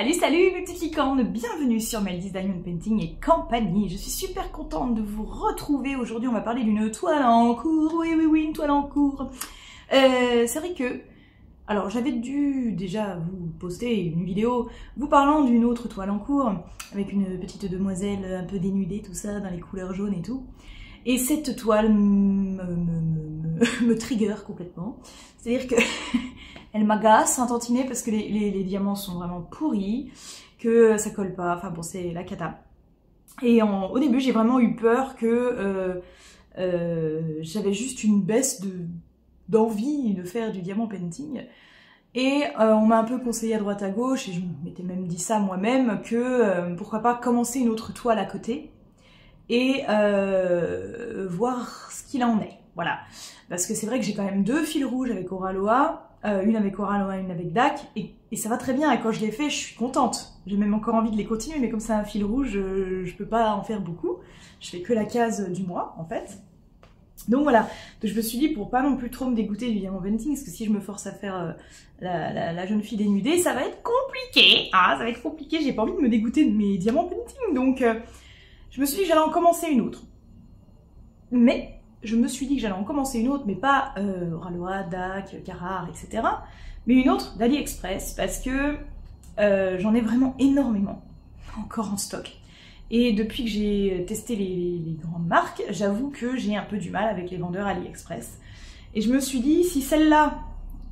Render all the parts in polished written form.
Salut, salut mes petites licornes, bienvenue sur Meldy's Diamond Painting et compagnie. Je suis super contente de vous retrouver. Aujourd'hui on va parler d'une toile en cours, oui, une toile en cours. C'est vrai que, alors j'avais dû déjà vous poster une vidéo vous parlant d'une autre toile en cours, avec une petite demoiselle un peu dénudée, tout ça, dans les couleurs jaunes et tout. Et cette toile me trigger complètement. C'est-à-dire que elle m'agace un tantinet parce que les diamants sont vraiment pourris, que ça colle pas, enfin bon c'est la cata. Et au début j'ai vraiment eu peur que j'avais juste une baisse d'envie de faire du diamant painting. Et on m'a un peu conseillé à droite à gauche, et je m'étais même dit ça moi-même, que pourquoi pas commencer une autre toile à côté et voir ce qu'il en est. Voilà. Parce que c'est vrai que j'ai quand même deux fils rouges avec Oraloa, une avec Oraloa, une avec DAC, et ça va très bien, et quand je les fais, je suis contente. J'ai même encore envie de les continuer, mais comme c'est un fil rouge, je peux pas en faire beaucoup. Je fais que la case du mois, en fait. Donc voilà, donc je me suis dit, pour pas non plus trop me dégoûter du diamant painting, parce que si je me force à faire la jeune fille dénudée, ça va être compliqué. Ah, ça va être compliqué, j'ai pas envie de me dégoûter de mes diamants painting, donc je me suis dit que j'allais en commencer une autre. Mais je me suis dit que j'allais en commencer une autre, mais pas Oraloa, DAC, Carrare, etc. Mais une autre d'AliExpress, parce que j'en ai vraiment énormément encore en stock. Et depuis que j'ai testé les grandes marques, j'avoue que j'ai un peu du mal avec les vendeurs AliExpress. Et je me suis dit, si celle-là,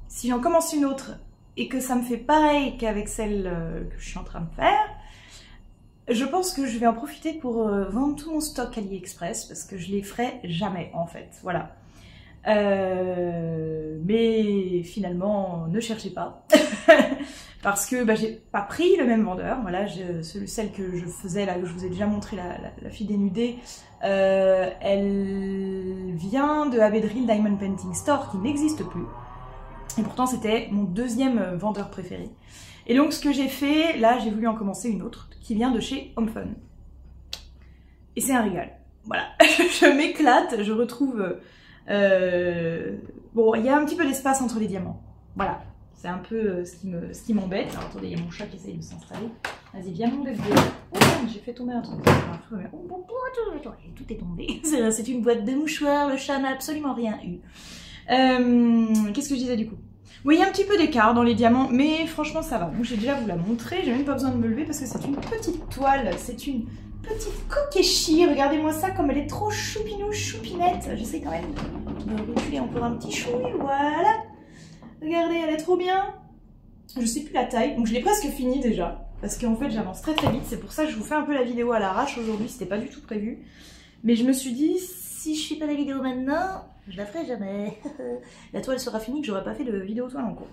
si j'en commence une autre, et que ça me fait pareil qu'avec celle que je suis en train de faire, je pense que je vais en profiter pour vendre tout mon stock AliExpress, parce que je les ferai jamais, en fait, voilà. Mais finalement, ne cherchez pas, parce que bah, j'ai pas pris le même vendeur, voilà, celle que je faisais, là, que je vous ai déjà montré, la fille dénudée, elle vient de Abedril Diamond Painting Store, qui n'existe plus, et pourtant c'était mon deuxième vendeur préféré. Et donc ce que j'ai fait, là j'ai voulu en commencer une autre, qui vient de chez Homefun. Et c'est un régal, voilà. Je m'éclate, je retrouve... bon, il y a un petit peu d'espace entre les diamants, voilà. C'est un peu ce qui m'embête. Alors attendez, il y a mon chat qui essaye de s'installer. Vas-y, viens mon bébé. Oh, j'ai fait tomber un truc. Tout est tombé. C'est une boîte de mouchoirs, le chat n'a absolument rien eu. Qu'est-ce que je disais du coup? Oui, il y a un petit peu d'écart dans les diamants, mais franchement ça va. Donc j'ai déjà vous la montré, j'ai même pas besoin de me lever parce que c'est une petite toile, c'est une petite kokeshi. Regardez-moi ça comme elle est trop choupinou, choupinette. J'essaie quand même de reculer encore un petit chouille, voilà. Regardez, elle est trop bien. Je sais plus la taille, donc je l'ai presque fini déjà. Parce qu'en fait j'avance très vite, c'est pour ça que je vous fais un peu la vidéo à l'arrache aujourd'hui, c'était pas du tout prévu. Mais je me suis dit, si je fais pas la vidéo maintenant, je la ferai jamais. La toile sera finie que j'aurais pas fait de vidéo toile en cours.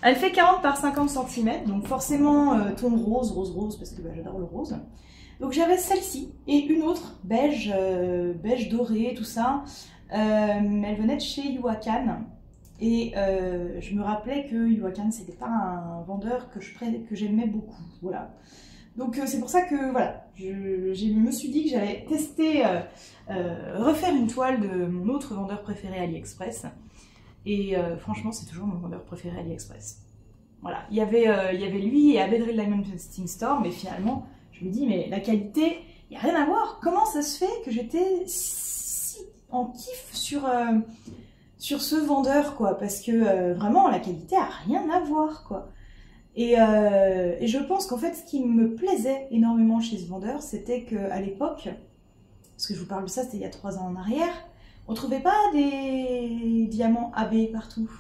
Elle fait 40 par 50 cm, donc forcément ton rose, parce que bah, j'adore le rose. Donc j'avais celle-ci et une autre, beige, beige doré, tout ça. Elle venait de chez Yuakan. Et je me rappelais que Yuakan c'était pas un vendeur que j'aimais beaucoup, voilà. Donc c'est pour ça que voilà, je me suis dit que j'allais tester, refaire une toile de mon autre vendeur préféré AliExpress. Et franchement c'est toujours mon vendeur préféré AliExpress. Voilà, il y avait lui et Abedril Diamond Painting Store, mais finalement je me dis mais la qualité, il n'y a rien à voir. Comment ça se fait que j'étais si en kiff sur ce vendeur, quoi, parce que vraiment la qualité a rien à voir, quoi. Et je pense qu'en fait ce qui me plaisait énormément chez ce vendeur, c'était qu'à l'époque, parce que je vous parle de ça, c'était il y a 3 ans en arrière, on trouvait pas des diamants AB partout.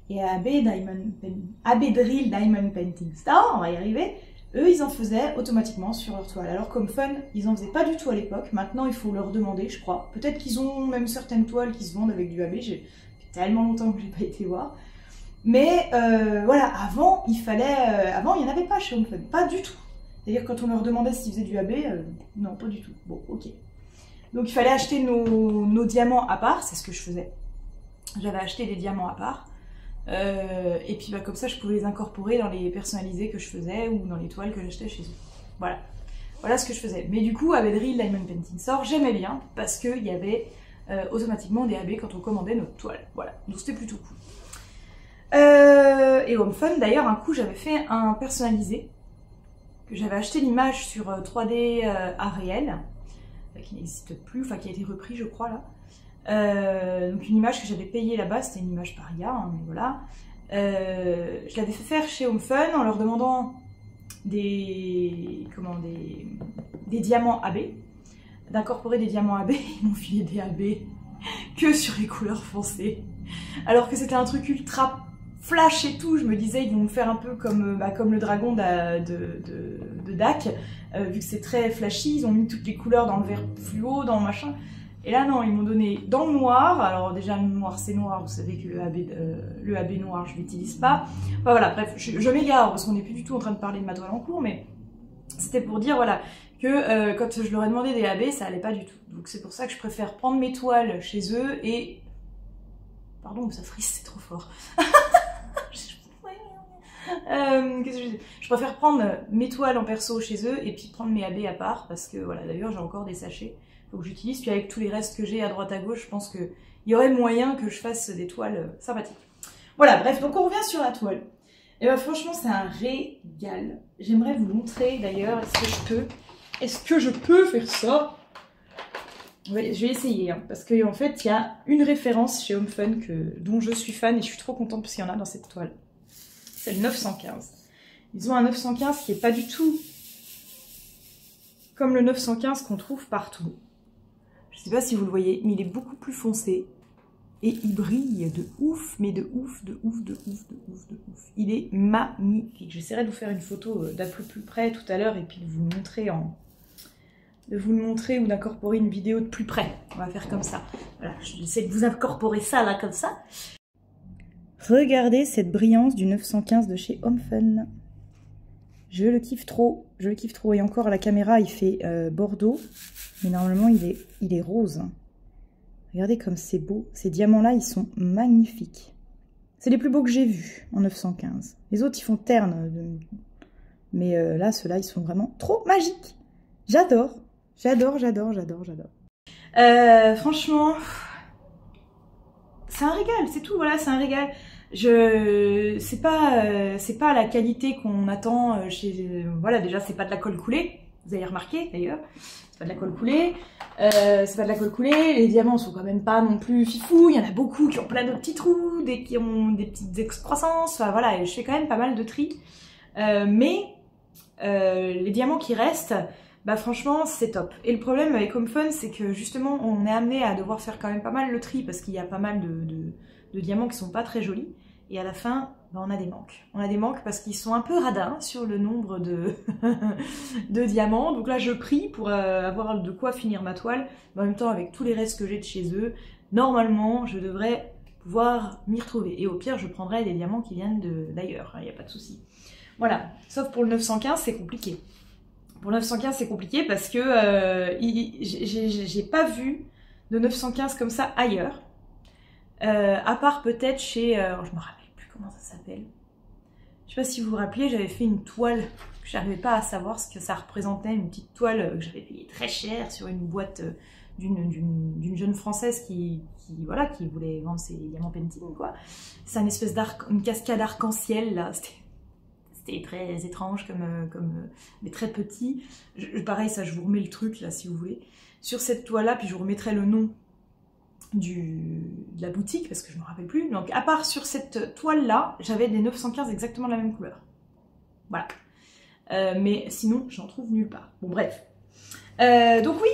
Et à Abedril Diamond Painting Store, on va y arriver, eux ils en faisaient automatiquement sur leur toile. Alors comme Fun, ils en faisaient pas du tout à l'époque, maintenant il faut leur demander, je crois. Peut-être qu'ils ont même certaines toiles qui se vendent avec du AB, j'ai tellement longtemps que j'ai pas été voir. Mais voilà, avant, avant il n'y en avait pas chez Homefun, pas du tout. C'est-à-dire quand on leur demandait s'ils faisaient du AB, non, pas du tout. Bon, ok. Donc il fallait acheter nos diamants à part, c'est ce que je faisais. J'avais acheté des diamants à part. Et puis bah, comme ça je pouvais les incorporer dans les personnalisés que je faisais ou dans les toiles que j'achetais chez eux. Voilà. Voilà ce que je faisais. Mais du coup, Abedril Diamond Painting Store, j'aimais bien parce qu'il y avait automatiquement des AB quand on commandait notre toile. Voilà. Donc c'était plutôt cool. Et Homefun, d'ailleurs, un coup j'avais fait un personnalisé que j'avais acheté l'image sur 3D à réel, qui n'existe plus, enfin qui a été repris je crois là. Donc une image que j'avais payée là-bas, c'était une image paria, hein, mais voilà. Je l'avais fait faire chez Home Fun en leur demandant des diamants AB, d'incorporer des diamants AB. Ils m'ont filé des AB que sur les couleurs foncées, alors que c'était un truc ultra flash et tout. Je me disais ils vont me faire un peu comme le dragon de Dak, vu que c'est très flashy, ils ont mis toutes les couleurs dans le vert fluo, dans le machin. Et là non, ils m'ont donné dans le noir. Alors déjà le noir c'est noir, vous savez que le AB noir je l'utilise pas. Enfin voilà, bref, je m'égare parce qu'on n'est plus du tout en train de parler de ma toile en cours, mais c'était pour dire voilà que quand je leur ai demandé des AB, ça allait pas du tout. Donc c'est pour ça que je préfère prendre mes toiles chez eux et... Pardon, ça frise, c'est trop fort. Qu'est-ce que je dis ? Je préfère prendre mes toiles en perso chez eux et puis prendre mes AB à part, parce que voilà, d'ailleurs j'ai encore des sachets faut que j'utilise, puis avec tous les restes que j'ai à droite à gauche, je pense qu'il y aurait moyen que je fasse des toiles sympathiques. Voilà, bref, donc on revient sur la toile. Et ben franchement c'est un régal. J'aimerais vous montrer d'ailleurs, est-ce que je peux faire ça? Ouais, je vais essayer, hein, parce qu'en fait il y a une référence chez Home Fun dont je suis fan et je suis trop contente parce qu'il y en a dans cette toile. C'est le 915. Ils ont un 915 qui est pas du tout comme le 915 qu'on trouve partout. Je sais pas si vous le voyez, mais il est beaucoup plus foncé. Et il brille de ouf, mais de ouf, de ouf, de ouf, de ouf, de ouf. Il est magnifique. J'essaierai de vous faire une photo d'un peu plus près tout à l'heure et puis de vous le montrer ou d'incorporer une vidéo de plus près. On va faire comme ça. Voilà, j'essaie de vous incorporer ça là, comme ça. Regardez cette brillance du 915 de chez Home Fun. Je le kiffe trop, je le kiffe trop. Et encore, à la caméra, il fait bordeaux, mais normalement, il est rose. Regardez comme c'est beau. Ces diamants-là, ils sont magnifiques. C'est les plus beaux que j'ai vus en 915. Les autres, ils font terne. Mais là, ceux-là, ils sont vraiment trop magiques. J'adore, j'adore, j'adore, j'adore, j'adore. Franchement, c'est un régal, c'est tout, voilà, c'est un régal. C'est pas la qualité qu'on attend chez... Voilà, déjà, c'est pas de la colle coulée. Vous avez remarqué, d'ailleurs. C'est pas de la colle coulée. C'est pas de la colle coulée. Les diamants sont quand même pas non plus fifou. Il y en a beaucoup qui ont plein de petits trous, qui ont des petites excroissances. Enfin, voilà, et je fais quand même pas mal de tri. Mais les diamants qui restent, bah franchement, c'est top. Et le problème avec Home Fun, c'est que justement, on est amené à devoir faire quand même pas mal le tri parce qu'il y a pas mal de diamants qui sont pas très jolis. Et à la fin, bah, on a des manques. On a des manques parce qu'ils sont un peu radins sur le nombre de diamants. Donc là, je prie pour avoir de quoi finir ma toile. Mais en même temps, avec tous les restes que j'ai de chez eux, normalement, je devrais pouvoir m'y retrouver. Et au pire, je prendrai des diamants qui viennent d'ailleurs. Il n'y a pas de souci. Voilà. Sauf pour le 915, c'est compliqué. Pour le 915, c'est compliqué parce que j'ai pas vu de 915 comme ça ailleurs. À part peut-être chez... je me rappelle plus comment ça s'appelle. Je sais pas si vous vous rappelez, j'avais fait une toile que j'arrivais pas à savoir ce que ça représentait. Une petite toile que j'avais payée très cher sur une boîte d'une jeune française qui voulait vendre ses diamants painting, quoi. C'est une espèce une cascade arc-en-ciel, là. C'était très étrange, mais très petit. Pareil, ça, je vous remets le truc, là, si vous voulez. Sur cette toile-là, puis je vous remettrai le nom de la boutique, parce que je ne me rappelle plus. Donc, à part sur cette toile-là, j'avais des 915 exactement de la même couleur. Voilà. Mais sinon, j'en trouve nulle part. Bon, bref. Donc oui,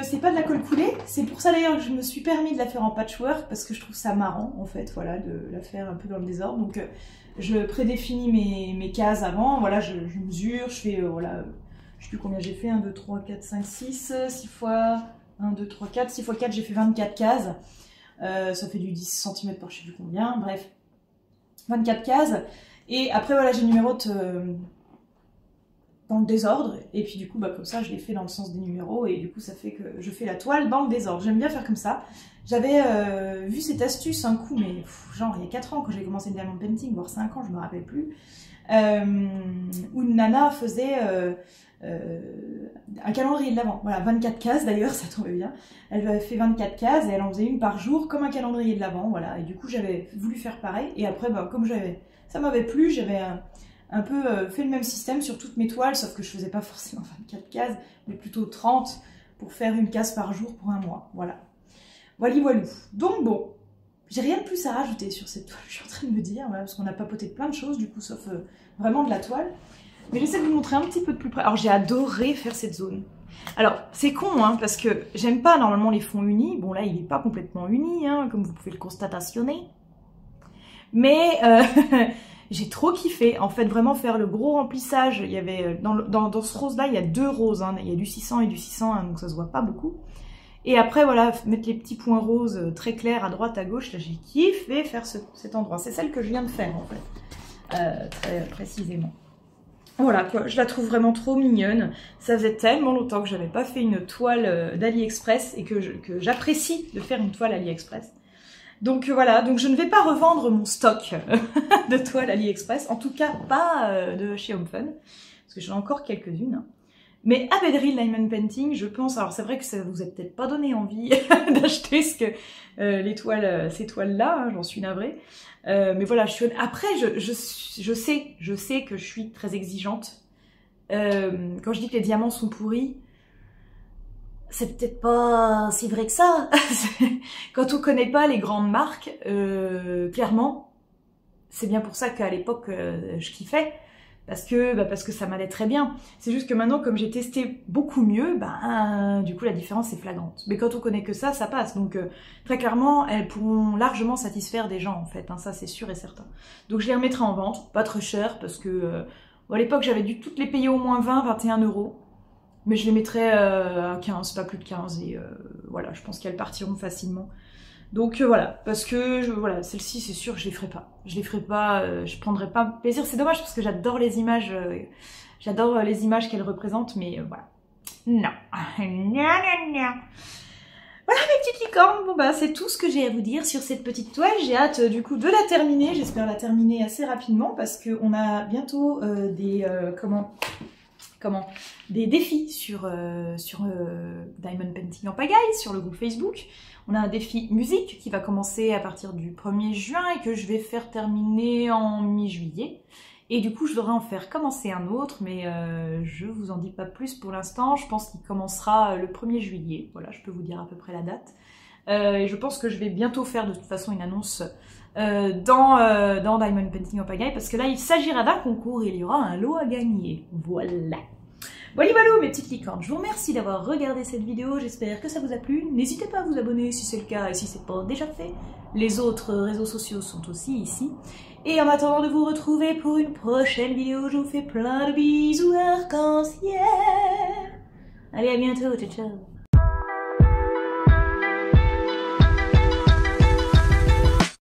c'est pas de la colle coulée. C'est pour ça, d'ailleurs, que je me suis permis de la faire en patchwork, parce que je trouve ça marrant, en fait, voilà, de la faire un peu dans le désordre. Donc, je prédéfinis mes cases avant. Voilà, je mesure, je fais, voilà, je sais plus combien j'ai fait, 1, 2, 3, 4, 5, 6, 6 fois... 1, 2, 3, 4, 6 x 4, j'ai fait 24 cases. Ça fait du 10 cm par je sais plus combien, bref. 24 cases. Et après, voilà, j'ai numérote dans le désordre. Et puis du coup, bah, comme ça, je l'ai fait dans le sens des numéros. Et du coup, ça fait que je fais la toile dans le désordre. J'aime bien faire comme ça. J'avais vu cette astuce un coup, mais genre il y a 4 ans, quand j'ai commencé le diamond painting, voire 5 ans, je me rappelle plus. Où une nana faisait... un calendrier de l'Avent, voilà, 24 cases d'ailleurs, ça tombait bien. Elle avait fait 24 cases et elle en faisait une par jour comme un calendrier de l'Avent, voilà. Et du coup j'avais voulu faire pareil et après bah, comme ça m'avait plu, j'avais fait le même système sur toutes mes toiles, sauf que je faisais pas forcément 24 cases, mais plutôt 30 pour faire une case par jour pour un mois. Voilà. Voilà, voilou. Donc bon, j'ai rien de plus à rajouter sur cette toile, je suis en train de me dire, voilà, parce qu'on a papoté de plein de choses, du coup, sauf vraiment de la toile. Mais j'essaie de vous montrer un petit peu de plus près. Alors j'ai adoré faire cette zone. Alors c'est con, hein, parce que j'aime pas normalement les fonds unis. Bon là, il n'est pas complètement uni, hein, comme vous pouvez le constatationner. Mais j'ai trop kiffé, en fait, vraiment faire le gros remplissage. Il y avait, dans ce rose-là, il y a 2 roses, hein. Il y a du 600 et du 601, donc ça se voit pas beaucoup. Et après, voilà, mettre les petits points roses très clairs à droite, à gauche, là, j'ai kiffé faire cet endroit. C'est celle que je viens de faire, en fait, très précisément. Voilà, quoi, je la trouve vraiment trop mignonne. Ça faisait tellement longtemps que j'avais pas fait une toile d'AliExpress et que j'apprécie de faire une toile AliExpress. Donc voilà, donc je ne vais pas revendre mon stock de toiles AliExpress, en tout cas pas de chez Home Fun, parce que j'en ai encore quelques-unes. Hein. Mais Abedril Diamond Painting, je pense, alors c'est vrai que ça vous a peut-être pas donné envie d'acheter ces toiles-là, hein, j'en suis navrée. Mais voilà, après je sais que je suis très exigeante. Quand je dis que les diamants sont pourris, c'est peut-être pas si vrai que ça. Quand on connaît pas les grandes marques, clairement, c'est bien pour ça qu'à l'époque je kiffais. Parce que ça m'allait très bien. C'est juste que maintenant, comme j'ai testé beaucoup mieux, du coup la différence est flagrante. Mais quand on connaît que ça passe. Donc très clairement, elles pourront largement satisfaire des gens en fait. Hein, ça c'est sûr et certain. Donc je les remettrai en vente, pas très cher, parce que à l'époque j'avais dû toutes les payer au moins 20-21 €. Mais je les mettrai à 15, pas plus de 15. Et voilà, je pense qu'elles partiront facilement. Donc voilà, parce que voilà, celle-ci c'est sûr que je les ferai pas. Je les ferai pas, je prendrai pas plaisir. C'est dommage parce que j'adore les images qu'elles représentent, mais voilà. Non. Non. Voilà mes petites licornes, bon c'est tout ce que j'ai à vous dire sur cette petite toile. J'ai hâte du coup de la terminer, j'espère la terminer assez rapidement parce qu'on a bientôt des défis sur Diamond Painting en pagaille, sur le groupe Facebook. On a un défi musique qui va commencer à partir du 1er juin et que je vais faire terminer en mi-juillet. Et du coup, je devrais en faire commencer un autre, mais je vous en dis pas plus pour l'instant. Je pense qu'il commencera le 1er juillet. Voilà, je peux vous dire à peu près la date. Et je pense que je vais bientôt faire de toute façon une annonce dans Diamond Painting en pagaille, parce que là, il s'agira d'un concours et il y aura un lot à gagner. Voilà. Voilà, mes petites licornes, je vous remercie d'avoir regardé cette vidéo, j'espère que ça vous a plu. N'hésitez pas à vous abonner si c'est le cas et si c'est pas déjà fait. Les autres réseaux sociaux sont aussi ici. Et en attendant de vous retrouver pour une prochaine vidéo, je vous fais plein de bisous arc-en-ciel. Allez, à bientôt, ciao ciao.